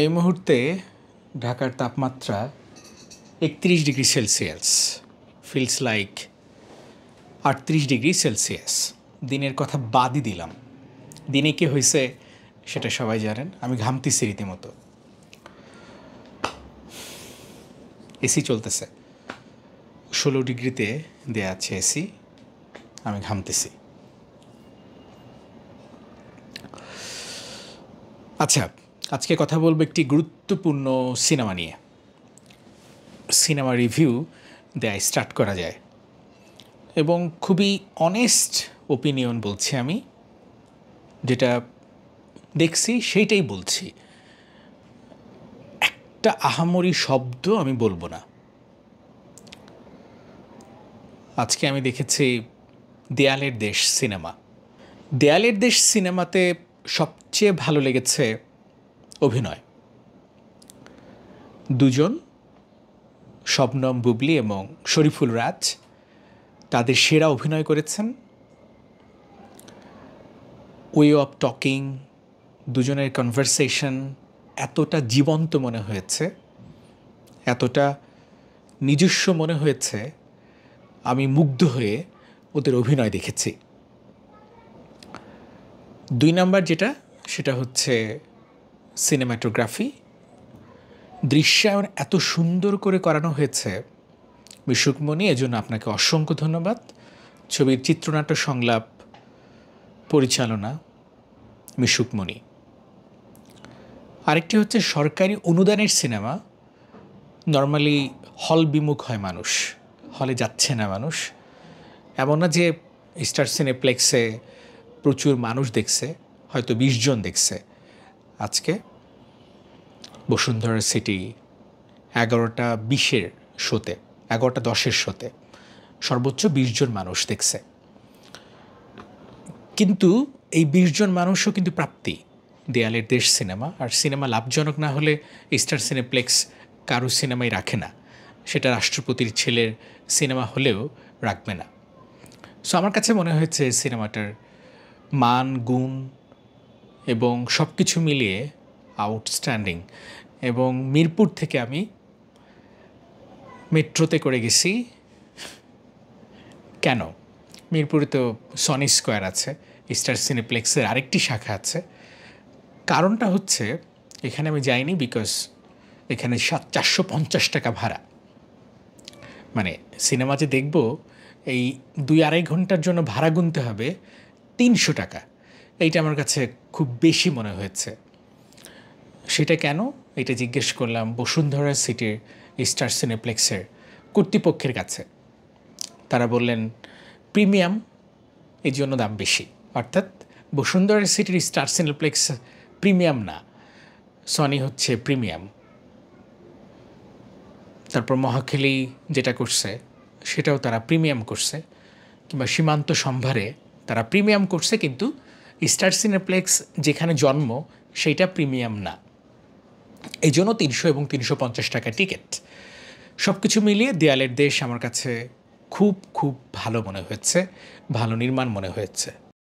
এই মুহূর্তে ঢাকার তাপমাত্রা ৩১ degree Celsius, feels like ৩৮ degree Celsius. দিনের কথা বাদই দিলাম, দিনে কি হয়েছে সেটা সবাই জানেন। আমি ঘামতেছি রীতিমতো, এসি চলতেছে ১৬ ডিগ্রিতে দেয়া আছে এসি, আমি ঘামতেছি। আচ্ছা, আজকে কথা বলবো একটি গুরুত্বপূর্ণ সিনেমা নিয়ে। সিনেমা রিভিউ দেয়া স্টার্ট করা যায় এবং খুবই অনেস্ট ওপিনিয়ন বলছি আমি, যেটা দেখছি সেইটাই বলছি। একটা আহামরি শব্দ আমি বলবো না। আজকে আমি দেখেছি দেয়ালের দেশ সিনেমা। দেয়ালের দেশ সিনেমাতে সবচেয়ে ভালো লেগেছে অভিনয়। দুজন, শবনম বুবলি এবং শরীফুল রাজ, তাদের সেরা অভিনয় করেছেন। ওয়ে অফ টকিং, দুজনের কনভারসেশন এতটা জীবন্ত মনে হয়েছে, এতটা নিজস্ব মনে হয়েছে, আমি মুগ্ধ হয়ে ওদের অভিনয় দেখেছি। ২ নাম্বার যেটা, সেটা হচ্ছে সিনেমাটোগ্রাফি। দৃশ্যায়ন এত সুন্দর করে করানো হয়েছে মিশুকমণি, এজন্য আপনাকে অসংখ্য ধন্যবাদ। ছবির চিত্রনাট্য, সংলাপ, পরিচালনা মিশুকমণি। আরেকটি হচ্ছে সরকারি অনুদানের সিনেমা। নর্মালি হল বিমুখ হয় মানুষ, হলে যাচ্ছে না মানুষ। এমন না যে স্টার সিনেপ্লেক্সে প্রচুর মানুষ দেখছে, হয়তো ২০ জন দেখছে। আজকে বসুন্ধরা সিটি ১১টা ২০-এর শোতে, ১১টা ১০-এর শোতে সর্বোচ্চ ২০ জন মানুষ দেখছে। কিন্তু এই ২০ জন মানুষও কিন্তু প্রাপ্তি দেয়ালের দেশ সিনেমা। আর সিনেমা লাভজনক না হলে স্টার সিনেপ্লেক্স কারো সিনেমাই রাখে না, সেটা রাষ্ট্রপতির ছেলের সিনেমা হলেও রাখবে না। সো আমার কাছে মনে হয়েছে সিনেমাটার মান, গুণ এবং সব কিছু মিলিয়ে আউটস্ট্যান্ডিং। এবং মিরপুর থেকে আমি মেট্রোতে করে গেছি। কেন? মিরপুরে তো সনি স্কোয়ার আছে, স্টার সিনেপ্লেক্সের আরেকটি শাখা আছে। কারণটা হচ্ছে এখানে আমি যাইনি বিকজ এখানে ৪৫০ টাকা ভাড়া। মানে সিনেমা যে দেখব, এই ২-২.৫ ঘন্টার জন্য ভাড়া গুনতে হবে ৩০০ টাকা। এইটা আমার কাছে খুব বেশি মনে হয়েছে। সেটা কেন, এটা জিজ্ঞেস করলাম বসুন্ধরা সিটির স্টার সিনেপ্লেক্সের কর্তৃপক্ষের কাছে। তারা বললেন প্রিমিয়াম, এই জন্য দাম বেশি। অর্থাৎ বসুন্ধরা সিটির স্টার সিনেপ্লেক্স প্রিমিয়াম না, সনি হচ্ছে প্রিমিয়াম। তারপর মহাখালী যেটা করছে সেটাও তারা প্রিমিয়াম করছে, কিংবা সীমান্ত সম্ভারে তারা প্রিমিয়াম করছে, কিন্তু স্টার সিনেপ্লেক্স যেখানে জন্ম সেইটা প্রিমিয়াম না। এই জন্য ৩০০ এবং ৩৫০ টাকা টিকিট। সব কিছু মিলিয়ে দেয়ালের দেশ আমার কাছে খুব খুব ভালো মনে হয়েছে, ভালো নির্মাণ মনে হয়েছে।